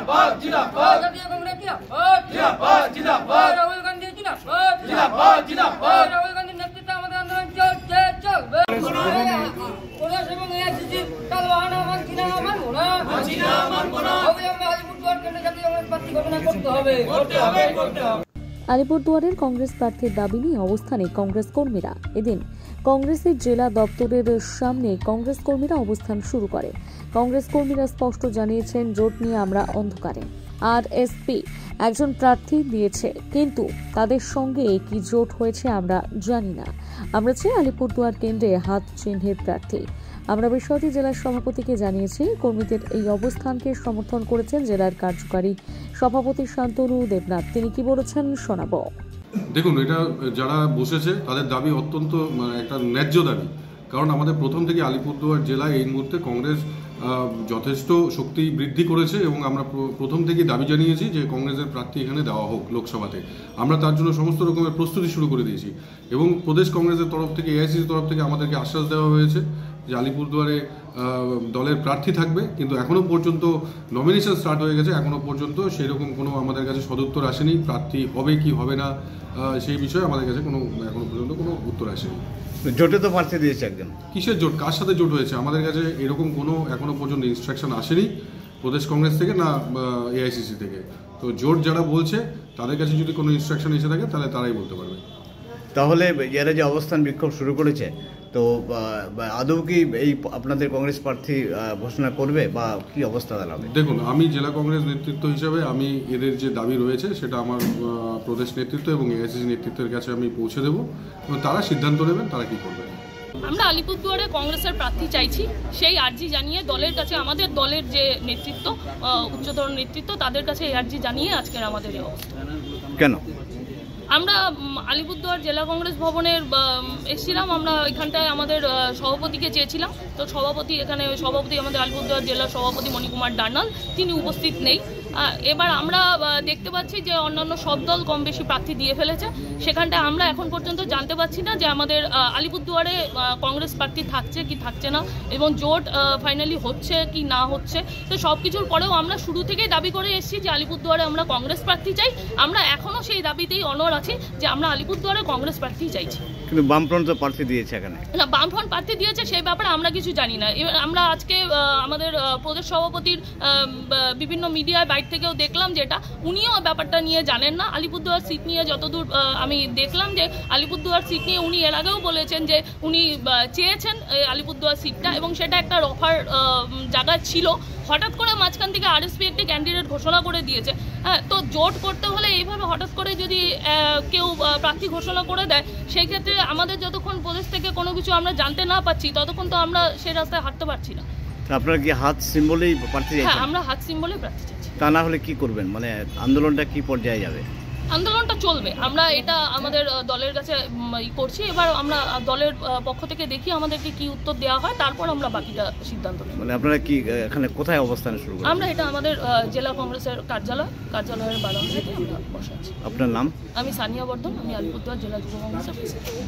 जिंदाबाद जिंदाबाद জাতীয় কংগ্রেস জিন্দাবাদ जिंदाबाद जिंदाबाद রাহুল গান্ধী জিন্দাবাদ जिंदाबाद जिंदाबाद রাহুল গান্ধীর নেতৃত্বে আমাদের আন্দোলন চলছে চলবে ওরা এবং এআইসিসি তালবাহানা মানছি না মানবো না অবিলম্বে আলিপুরদুয়ার কেন্দ্রে জাতীয় কংগ্রেস প্রার্থী ঘোষণা করতে হবে আলিপুরদুয়ারের কংগ্রেস প্রার্থীর দাবি নিয়ে অবস্থানে কংগ্রেস কর্মীরা। এদিন কংগ্রেসের জেলা দপ্তরের সামনে কংগ্রেস কর্মীরা অবস্থান শুরু করে। কংগ্রেস কর্মীরা স্পষ্ট জানিয়েছেন, জোট নিয়ে আমরা অন্ধকারে। আরএসপি একজন প্রার্থী দিয়েছে, কিন্তু তাদের সঙ্গে কি জোট হয়েছে আমরা জানি না। আমরা চাই আলিপুরদুয়ার কেন্দ্রে হাত চিহ্নের প্রার্থী। আমরা বিষয়টি জেলার সভাপতিকে জানিয়েছি। কর্মীদের এই অবস্থানকে সমর্থন করেছেন জেলার কার্যকারী সভাপতি শান্তনু দেবনাথ। তিনি কি বলেছেন শোনাবো। দেখুন, এটা যারা বসেছে তাদের দাবি অত্যন্ত একটা ন্যায্য দাবি। কারণ আমাদের প্রথম থেকে আলিপুরদুয়ার জেলায় এই মুহূর্তে কংগ্রেস যথেষ্ট শক্তি বৃদ্ধি করেছে এবং আমরা প্রথম থেকেই দাবি জানিয়েছি যে কংগ্রেসের প্রার্থী এখানে দেওয়া হোক লোকসভাতে। আমরা তার জন্য সমস্ত রকমের প্রস্তুতি শুরু করে দিয়েছি এবং প্রদেশ কংগ্রেসের তরফ থেকে, এআইসিসির তরফ থেকে আমাদেরকে আশ্বাস দেওয়া হয়েছে যে আলিপুরদুয়ারে দলের প্রার্থী থাকবে। কিন্তু এখনও পর্যন্ত নমিনেশন স্টার্ট হয়ে গেছে, এখনও পর্যন্ত সেই রকম কোনো আমাদের কাছে সদুত্তর আসেনি। প্রার্থী হবে কি হবে না সেই বিষয়ে আমাদের কাছে এখনো পর্যন্ত কোনো উত্তর আসেনি। জোটে তো প্রার্থী দিয়েছে একজন। কিসের জোট, কার সাথে জোট হয়েছে আমাদের কাছে এরকম কোনো এখনো পর্যন্ত ইনস্ট্রাকশন আসেনি প্রদেশ কংগ্রেস থেকে না এআইসিসি থেকে। তো জোট যারা বলছে তাদের কাছে যদি কোনো ইনস্ট্রাকশন এসে থাকে তাহলে তারাই বলতে পারবে। তাহলে এরা যে অবস্থান বিক্ষোভ শুরু করেছে, তো আদৌ কি এই আপনাদের কংগ্রেস প্রার্থী ঘোষণা করবে বা কি অবস্থা দাঁড়াবে? দেখুন, আমি জেলা কংগ্রেস নেতৃত্ব হিসাবে আমি এদের যে দাবি রয়েছে সেটা আমার প্রদেশ নেতৃত্ব এবং এআইসিসি নেতৃত্বের কাছে আমি পৌঁছে দেবো এবং তারা সিদ্ধান্ত নেবেন তারা কি করবে। আমরা আলিপুরদুয়ারে কংগ্রেসের প্রার্থী চাইছি, সেই আর্জি জানিয়ে দলের কাছে, আমাদের দলের যে নেতৃত্ব, উচ্চতর নেতৃত্ব, তাদের কাছে এই আর্জি জানিয়ে আজকের আমাদের এই অবস্থা। কেন? আমরা আলিপুরদুয়ার জেলা কংগ্রেস ভবনের এসেছিলাম, আমরা এখানটায় আমাদের সভাপতিকে চেয়েছিলাম। তো সভাপতি আমাদের আলিপুরদুয়ার জেলার সভাপতি মণিকুমার ডান্নাল, তিনি উপস্থিত নেই। এবার আমরা দেখতে পাচ্ছি যে অন্যান্য সব দল কম বেশি প্রার্থী দিয়ে ফেলেছে। সেখানটায় আমরা এখন পর্যন্ত জানতে পারছি না যে আমাদের আলিপুরদুয়ারে কংগ্রেস প্রার্থী থাকছে কি থাকছে না এবং জোট ফাইনালি হচ্ছে কি না হচ্ছে। তো সব কিছুর পরেও আমরা শুরু থেকেই দাবি করে এসেছি যে আলিপুরদুয়ারে আমরা কংগ্রেস প্রার্থী চাই। আমরা এখনও সেই দাবিতেই অনড় আছি যে আমরা আলিপুরদুয়ারে কংগ্রেস প্রার্থী চাইছি। কিন্তু বামফ্রন্ট প্রার্থী দিয়েছে এখানে। না, বামফ্রন্ট প্রার্থী দিয়েছে সেই ব্যাপারে আমরা কিছু জানি না। আমরা আজকে আমাদের প্রদেশ সভাপতির বিভিন্ন মিডিয়ায় বাইরে থেকেও দেখলাম যেটা উনিও ব্যাপারটা নিয়ে জানেন না। আলিপুরদুয়ার সিট নিয়ে যতদূর আমি দেখলাম যে আলিপুরদুয়ার সিট নিয়ে উনি এর আগেও বলেছেন যে উনি চেয়েছেন আলিপুরদুয়ার সিটটা এবং সেটা একটা রফার জায়গায় ছিল। হঠাৎ করে মাঝখান থেকে আরএসপি একটি ক্যান্ডিডেট ঘোষণা করে দিয়েছে। হ্যাঁ, তো জোট করতে হলে এইভাবে হঠাৎ করে যদি কেউ প্রার্থী ঘোষণা করে দেয়, সেই ক্ষেত্রে আমাদের যতক্ষণ প্রদেশ থেকে কোনো কিছু আমরা জানতে না পাচ্ছি ততক্ষণ তো আমরা সেই রাস্তায় হাঁটতে পারছি না। আপনারা কি হাত সিম্বলেই প্রার্থী চাইছেন? হ্যাঁ, আমরা হাত সিম্বলেই প্রার্থী চাইছি। তা না হলে কি করবেন? মানে আন্দোলনটা কি পর্যায়ে যাবে? আন্দোলনটা চলবে, আমরা এটা আমাদের দলের কাছে করছি। এবার আমরা দলের পক্ষ থেকে দেখি আমাদেরকে কি উত্তর দেওয়া হয়, তারপর আমরা বাকিটা সিদ্ধান্ত নেব। মানে আপনারা কি এখানে কোথায় অবস্থান শুরু করবেন? আমরা এটা আমাদের জেলা কংগ্রেসের কার্যালয়ের বারান্দাতে আমরা বসে আছি। আপনার নাম? আমি সানিয়া বর্ধন, আমি আলিপুরদুয়ার জেলা যুব কংগ্রেসের প্রেসিডেন্ট।